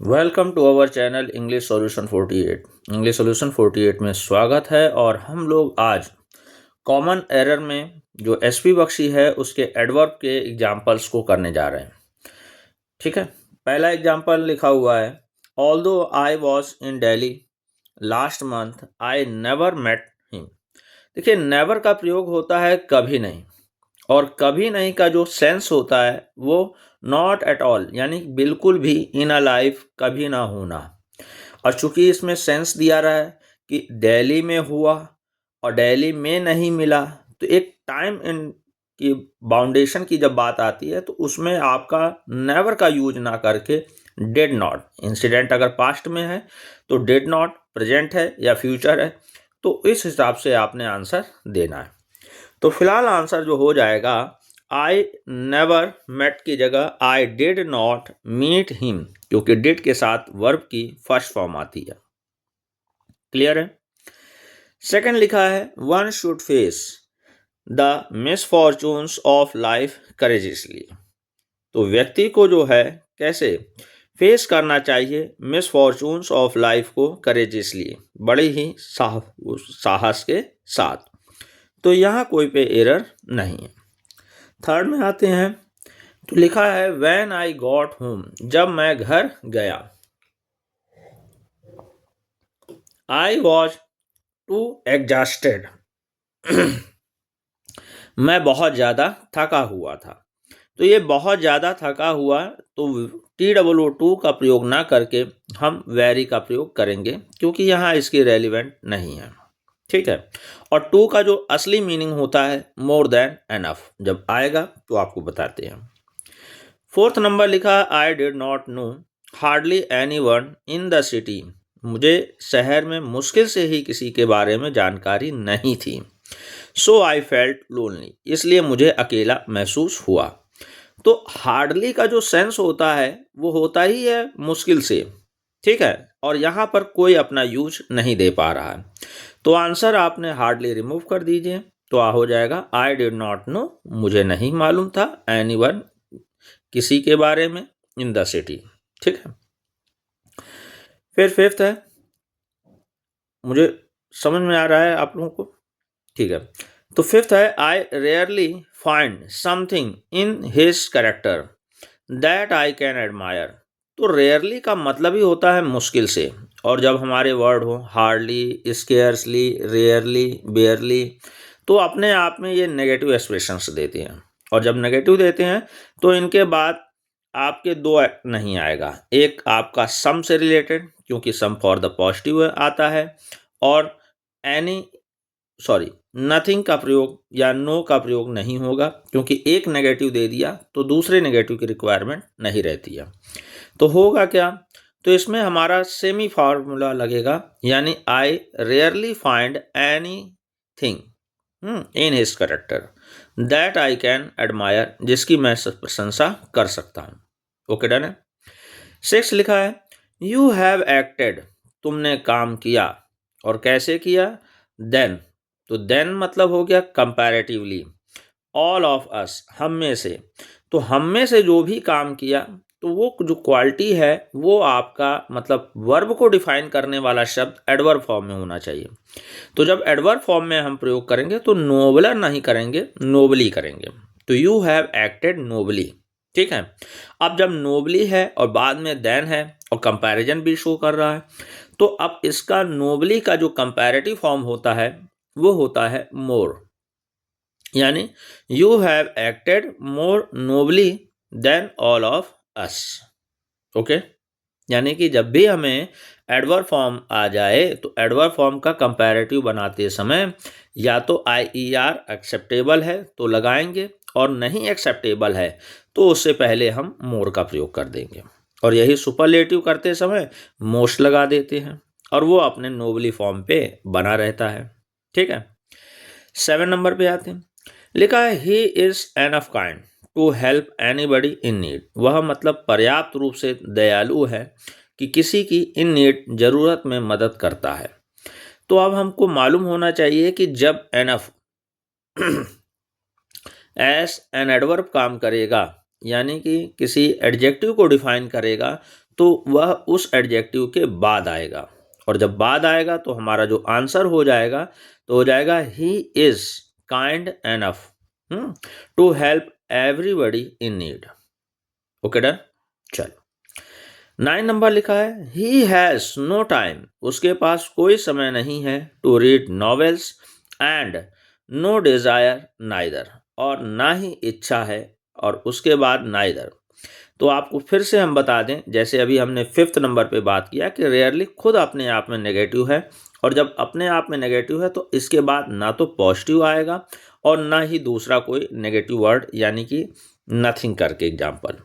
Welcome to our channel English solution 48। English solution 48 में स्वागत है। और हम लोग आज कॉमन एरर में जो एसपी बख्शी है उसके एडवर्ब के एग्जाम्पल्स को करने जा रहे हैं। ठीक है, पहला एग्जाम्पल लिखा हुआ है, although I was in Delhi last month I never met him. देखिए, नेवर का प्रयोग होता है कभी नहीं, और कभी नहीं का जो सेंस होता है वो नॉट एट ऑल, यानी बिल्कुल भी, इन अ लाइफ, कभी ना होना। और चूंकि इसमें सेंस दिया रहा है कि दिल्ली में हुआ और दिल्ली में नहीं मिला, तो एक टाइम इन की बाउंडेशन की जब बात आती है तो उसमें आपका नेवर का यूज ना करके डिड नॉट, इंसिडेंट अगर पास्ट में है तो डिड नॉट प्रेजेंट है या फ्यूचर है, तो इस हिसाब से आपने आंसर देना है। तो फिलहाल आंसर जो हो जाएगा, आई नेवर मेट की जगह I did not meet him, क्योंकि डिड के साथ वर्ब की फर्स्ट फॉर्म आती है। क्लियर है। सेकंड लिखा है, one should face the misfortunes of life courageously. तो व्यक्ति को जो है कैसे फेस करना चाहिए मिसफॉर्चून्स ऑफ लाइफ को करेजियसली, बड़े ही साहस के साथ। तो यहाँ कोई पे एरर नहीं है। थर्ड में आते हैं, तो लिखा है व्हेन आई गॉट होम, जब मैं घर गया। आई वॉज टू एग्जॉस्टेड, मैं बहुत ज़्यादा थका हुआ था। तो ये बहुत ज़्यादा थका हुआ, तो TOO का प्रयोग ना करके हम वेरी का प्रयोग करेंगे, क्योंकि यहाँ इसकी रेलिवेंट नहीं है। ठीक है। और टू का जो असली मीनिंग होता है मोर देन एनफ, जब आएगा तो आपको बताते हैं। फोर्थ नंबर लिखा, आई did not know hardly anyone in the city, मुझे शहर में मुश्किल से ही किसी के बारे में जानकारी नहीं थी। सो आई फेल्ट लोनली, इसलिए मुझे अकेला महसूस हुआ। तो हार्डली का जो सेंस होता है वो होता ही है मुश्किल से। ठीक है, और यहाँ पर कोई अपना यूज नहीं दे पा रहा है, तो आंसर आपने हार्डली रिमूव कर दीजिए, तो हो जाएगा आई डिड नॉट नो, मुझे नहीं मालूम था, एनीवन, किसी के बारे में, इन द सिटी। ठीक है। फिर फिफ्थ है, मुझे समझ में आ रहा है आप लोगों को। ठीक है, तो फिफ्थ है, आई rarely find something in his character that I can admire. तो रेयरली का मतलब ही होता है मुश्किल से, और जब हमारे वर्ड हो हार्डली, स्केयर्सली, रेयरली, बेयरली, तो अपने आप में ये नेगेटिव एक्सप्रेशंस देते हैं। और जब नेगेटिव देते हैं तो इनके बाद आपके दो नहीं आएगा, एक आपका सम से रिलेटेड, क्योंकि सम फॉर द पॉजिटिव आता है, और एनी, सॉरी, नथिंग का प्रयोग या नो का प्रयोग नहीं होगा, क्योंकि एक नेगेटिव दे दिया तो दूसरे नेगेटिव की रिक्वायरमेंट नहीं रहती है। तो होगा क्या, तो इसमें हमारा सेमी फार्मूला लगेगा, यानी आई rarely find any thing in his character that I can admire, जिसकी मैं प्रशंसा कर सकता हूँ। ओके, डन है। 6 लिखा है, यू हैव एक्टेड, तुमने काम किया, और कैसे किया, देन। तो देन मतलब हो गया कंपैरेटिवली, ऑल ऑफ अस, हम में से। तो हम में से जो भी काम किया, तो वो जो क्वालिटी है वो आपका मतलब वर्ब को डिफाइन करने वाला शब्द एडवर्ब फॉर्म में होना चाहिए। तो जब एडवर्ब फॉर्म में हम प्रयोग करेंगे तो नोबलर नहीं करेंगे, नोबली करेंगे। तो यू हैव एक्टेड नोबली। ठीक है। अब जब नोबली है और बाद में देन है और कंपैरिजन भी शो कर रहा है, तो अब इसका नोबली का जो कंपैरेटिव फॉर्म होता है वो होता है मोर, यानी you have acted more nobly than all of us. Okay, यानी कि जब भी हमें एडवर्ब फॉर्म आ जाए तो एडवर्ब फॉर्म का कंपैरेटिव बनाते समय या तो IER एक्सेप्टेबल है तो लगाएंगे, और नहीं एक्सेप्टेबल है तो उससे पहले हम मोर का प्रयोग कर देंगे, और यही सुपरलेटिव करते समय मोस्ट लगा देते हैं, और वो अपने नोबली फॉर्म पे बना रहता है। ठीक है। 7 नंबर पे आते हैं, लिखा है he is enough kind to help anybody in need, वह मतलब पर्याप्त रूप से दयालु है कि किसी की इन नीड, जरूरत में मदद करता है। तो अब हमको मालूम होना चाहिए कि जब एनफ एस एन एडवर्ब काम करेगा यानी कि किसी एडजेक्टिव को डिफाइन करेगा तो वह उस एडजेक्टिव के बाद आएगा, और जब बाद आएगा तो हमारा जो आंसर हो जाएगा तो हो जाएगा he is kind enough to help everybody in need. Okay done. चलो 9 नंबर लिखा है ही हैज नो टाइम, उसके पास कोई समय नहीं है, to read novels and no desire neither, और ना ही इच्छा है और उसके बाद नाइदर। तो आपको फिर से हम बता दें, जैसे अभी हमने 5th नंबर पे बात किया कि रेयरली खुद अपने आप में नेगेटिव है, और जब अपने आप में नेगेटिव है तो इसके बाद ना तो पॉजिटिव आएगा और ना ही दूसरा कोई नेगेटिव वर्ड, यानी कि नथिंग करके एग्जाम्पल।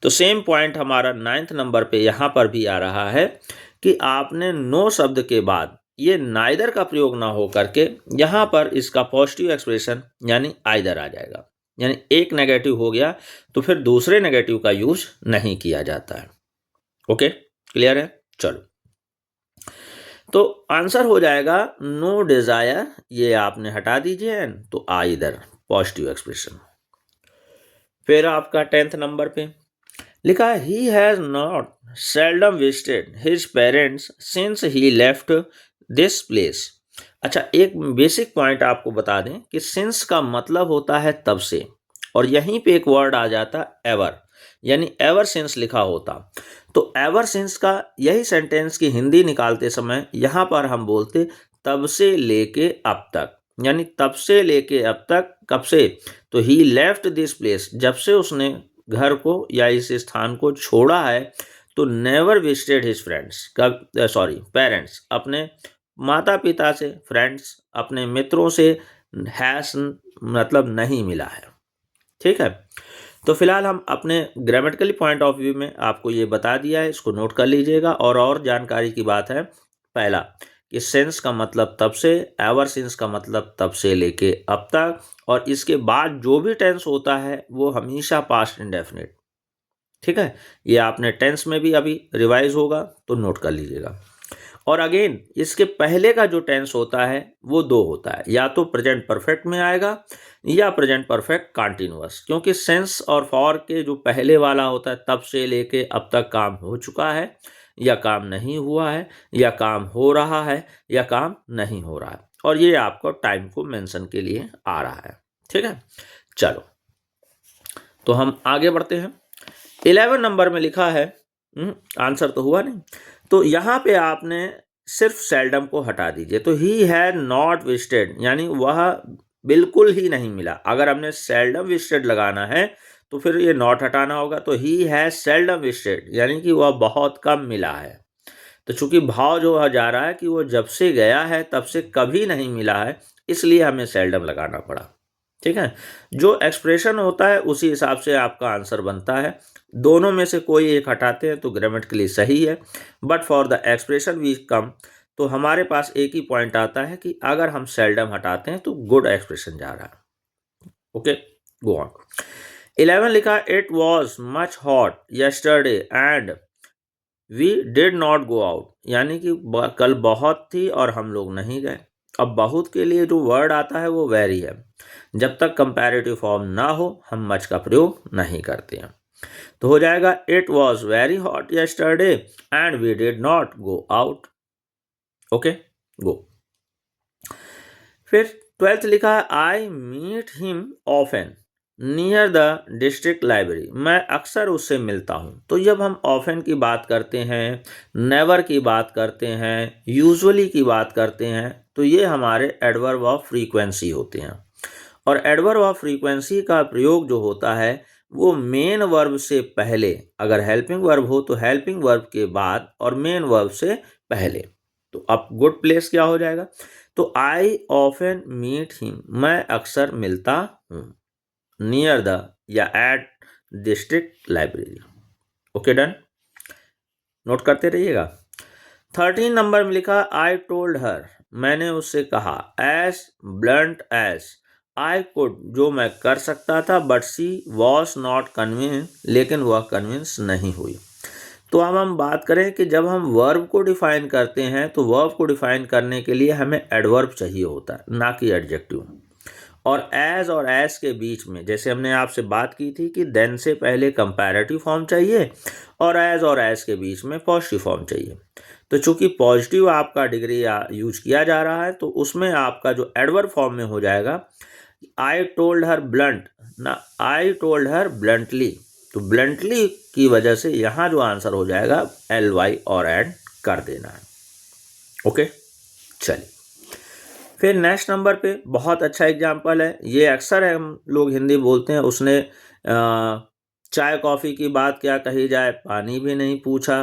तो सेम पॉइंट हमारा 9th नंबर पे यहाँ पर भी आ रहा है कि आपने नो शब्द के बाद ये नाइदर का प्रयोग ना हो करके यहाँ पर इसका पॉजिटिव एक्सप्रेशन यानी आइदर आ जाएगा, यानी एक नेगेटिव हो गया तो फिर दूसरे नेगेटिव का यूज नहीं किया जाता है। ओके, क्लियर है। चलो, तो आंसर हो जाएगा नो डिजायर, ये आपने हटा दीजिए, तो आइदर पॉजिटिव एक्सप्रेशन। फिर आपका 10th नंबर पे लिखा है he has not seldom visited his parents since he left this place. अच्छा, एक बेसिक पॉइंट आपको बता दें कि सिंस का मतलब होता है तब से, और यहीं पे एक वर्ड आ जाता एवर, यानी एवर सिंस लिखा होता। तो एवर सिंस का यही सेंटेंस की हिंदी निकालते समय यहाँ पर हम बोलते तब से लेके अब तक, यानी तब से लेके अब तक, कब से, तो ही लेफ्ट दिस प्लेस, जब से उसने घर को या इस स्थान को छोड़ा है, तो नेवर विजिटेड हिज फ्रेंड्स, कब पेरेंट्स, अपने माता पिता से, फ्रेंड्स अपने मित्रों से, हैज मतलब नहीं मिला है। ठीक है, तो फिलहाल हम अपने ग्रामेटिकली पॉइंट ऑफ व्यू में आपको ये बता दिया है, इसको नोट कर लीजिएगा। और जानकारी की बात है, पहला कि सिंस का मतलब तब से, एवर सिंस का मतलब तब से लेके अब तक, और इसके बाद जो भी टेंस होता है वो हमेशा पास्ट इंडेफिनिट। ठीक है, ये आपने टेंस में भी अभी रिवाइज होगा तो नोट कर लीजिएगा। और अगेन इसके पहले का जो टेंस होता है वो दो होता है, या तो प्रेजेंट परफेक्ट में आएगा या प्रेजेंट परफेक्ट कॉन्टिन्यूअस, क्योंकि सेंस और फॉर के जो पहले वाला होता है तब से लेके अब तक काम हो चुका है या काम नहीं हुआ है या काम हो रहा है या काम नहीं हो रहा है, और ये आपको टाइम को मेंशन के लिए आ रहा है। ठीक है, चलो तो हम आगे बढ़ते हैं। 11 नंबर में लिखा है, आंसर तो हुआ नहीं, तो यहाँ पे आपने सिर्फ सेल्डम को हटा दीजिए, तो ही हैड नॉट विजिटेड, यानी वह बिल्कुल ही नहीं मिला। अगर हमने सेल्डम विजिटेड लगाना है तो फिर ये नॉट हटाना होगा, तो ही हैज सेल्डम विजिटेड, यानी कि वह बहुत कम मिला है। तो चूंकि भाव जो जा रहा है कि वो जब से गया है तब से कभी नहीं मिला है, इसलिए हमें सेल्डम लगाना पड़ा। ठीक है, जो एक्सप्रेशन होता है उसी हिसाब से आपका आंसर बनता है। दोनों में से कोई एक हटाते हैं तो ग्रामेटिकली सही है, but for the expression we come, तो हमारे पास एक ही पॉइंट आता है कि अगर हम सेल्डम हटाते हैं तो गुड एक्सप्रेशन जा रहा है। Okay, go on. 11 लिखा it was much hot yesterday and we did not go out, यानी कि कल बहुत थी और हम लोग नहीं गए। अब बहुत के लिए जो वर्ड आता है वो वेरी है, जब तक कंपैरेटिव फॉर्म ना हो हम मच का प्रयोग नहीं करते हैं। तो हो जाएगा it was very hot yesterday and we did not go out. Okay, go. फिर 12th लिखा है I meet him often near the district library, मैं अक्सर उससे मिलता हूँ। तो जब हम ऑफन की बात करते हैं, नेवर की बात करते हैं, यूजुअली की बात करते हैं, तो ये हमारे एडवर्ब ऑफ फ्रीक्वेंसी होते हैं। और एडवर्ब ऑफ फ्रीक्वेंसी का प्रयोग जो होता है वो मेन वर्ब से पहले, अगर हेल्पिंग वर्ब हो तो हेल्पिंग वर्ब के बाद, और मेन वर्ब से पहले। तो अब गुड प्लेस क्या हो जाएगा, तो आई ऑफन मीट हिम, मैं अक्सर मिलता हूँ, नियर द या at district library. Okay, done, note करते रहिएगा। 13 नंबर में लिखा आई टोल्ड हर, मैंने उससे कहा, as blunt as I could, जो मैं कर सकता था, but she was not convince, लेकिन वह कन्विंस नहीं हुई। तो अब हम बात करें कि जब हम वर्ब को डिफाइन करते हैं तो वर्ब को डिफाइन करने के लिए हमें एडवर्ब चाहिए होता है, ना कि एडजेक्टिव। और एज के बीच में, जैसे हमने आपसे बात की थी कि देन से पहले कंपैरेटिव फॉर्म चाहिए और एज के बीच में पॉजिटिव फॉर्म चाहिए। तो चूंकि पॉजिटिव आपका डिग्री यूज किया जा रहा है तो उसमें आपका जो एडवर्ब फॉर्म में हो जाएगा आई टोल्ड हर ब्लंट ना, आई टोल्ड हर ब्लंटली। तो ब्लंटली की वजह से यहाँ जो आंसर हो जाएगा ly और ऐड कर देना है। ओके, चलिए फिर नेक्स्ट नंबर पे बहुत अच्छा एग्जाम्पल है, ये अक्सर हम लोग हिंदी बोलते हैं, उसने चाय कॉफ़ी की बात क्या कही जाए, पानी भी नहीं पूछा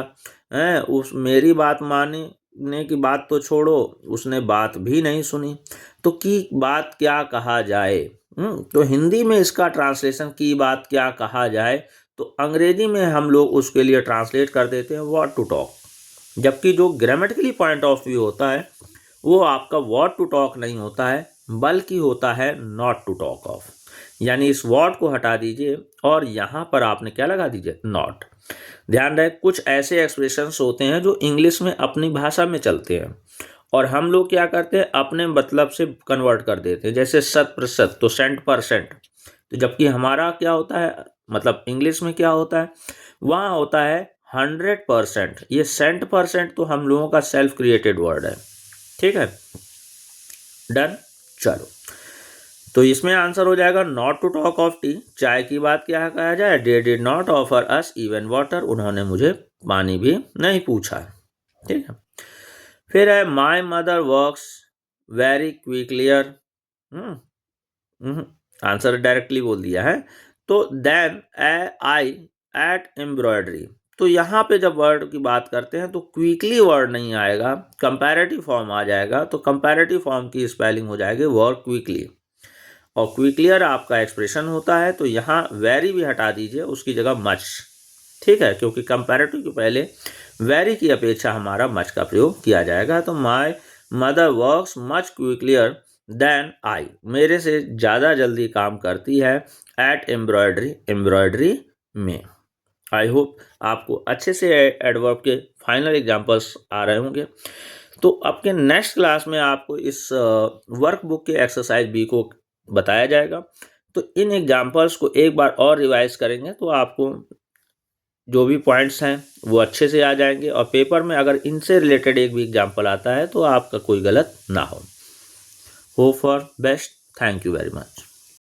है, उस मेरी बात मानने की बात तो छोड़ो, उसने बात भी नहीं सुनी। तो की बात क्या कहा जाए, तो हिंदी में इसका ट्रांसलेशन की बात क्या कहा जाए, तो अंग्रेजी में हम लोग उसके लिए ट्रांसलेट कर देते हैं व्हाट टू टॉक। जबकि जो ग्रामेटिकली पॉइंट ऑफ व्यू होता है वो आपका व्हाट टू टॉक नहीं होता है, बल्कि होता है नॉट टू टॉक ऑफ। यानी इस व्हाट को हटा दीजिए और यहाँ पर आपने क्या लगा दीजिए, नॉट। ध्यान रहे कुछ ऐसे एक्सप्रेशंस होते हैं जो इंग्लिश में अपनी भाषा में चलते हैं और हम लोग क्या करते हैं अपने मतलब से कन्वर्ट कर देते हैं, जैसे 100% तो 100%। तो जबकि हमारा क्या होता है, मतलब इंग्लिश में क्या होता है, वहाँ होता है 100%। ये 100% तो हम लोगों का सेल्फ क्रिएटेड वर्ड है। ठीक है, डन। चलो तो इसमें आंसर हो जाएगा not to talk of tea, चाय की बात क्या कहा जाए, they did not offer us even water, उन्होंने मुझे पानी भी नहीं पूछा। ठीक है, फिर है my mother works very quicklier, answer directly बोल दिया है। तो देन आई एट एम्ब्रॉयडरी, तो यहाँ पे जब वर्ड की बात करते हैं तो क्विकली वर्ड नहीं आएगा, कंपैरेटिव फॉर्म आ जाएगा। तो कंपैरेटिव फॉर्म की स्पेलिंग हो जाएगी वर्क क्विकली, और क्विकलियर आपका एक्सप्रेशन होता है। तो यहाँ वेरी भी हटा दीजिए, उसकी जगह मच। ठीक है, क्योंकि कंपैरेटिव के पहले वेरी की अपेक्षा हमारा मच का प्रयोग किया जाएगा। तो my mother works much quicklier than I, मेरे से ज़्यादा जल्दी काम करती है एट एम्ब्रॉयडरी में। आई होप आपको अच्छे से एडवर्ब के फाइनल एग्जांपल्स आ रहे होंगे। तो आपके नेक्स्ट क्लास में आपको इस वर्कबुक के एक्सरसाइज बी को बताया जाएगा। तो इन एग्जांपल्स को एक बार और रिवाइज करेंगे तो आपको जो भी पॉइंट्स हैं वो अच्छे से आ जाएंगे, और पेपर में अगर इनसे रिलेटेड एक भी एग्जांपल आता है तो आपका कोई गलत ना हो। Hope for best, thank you very much.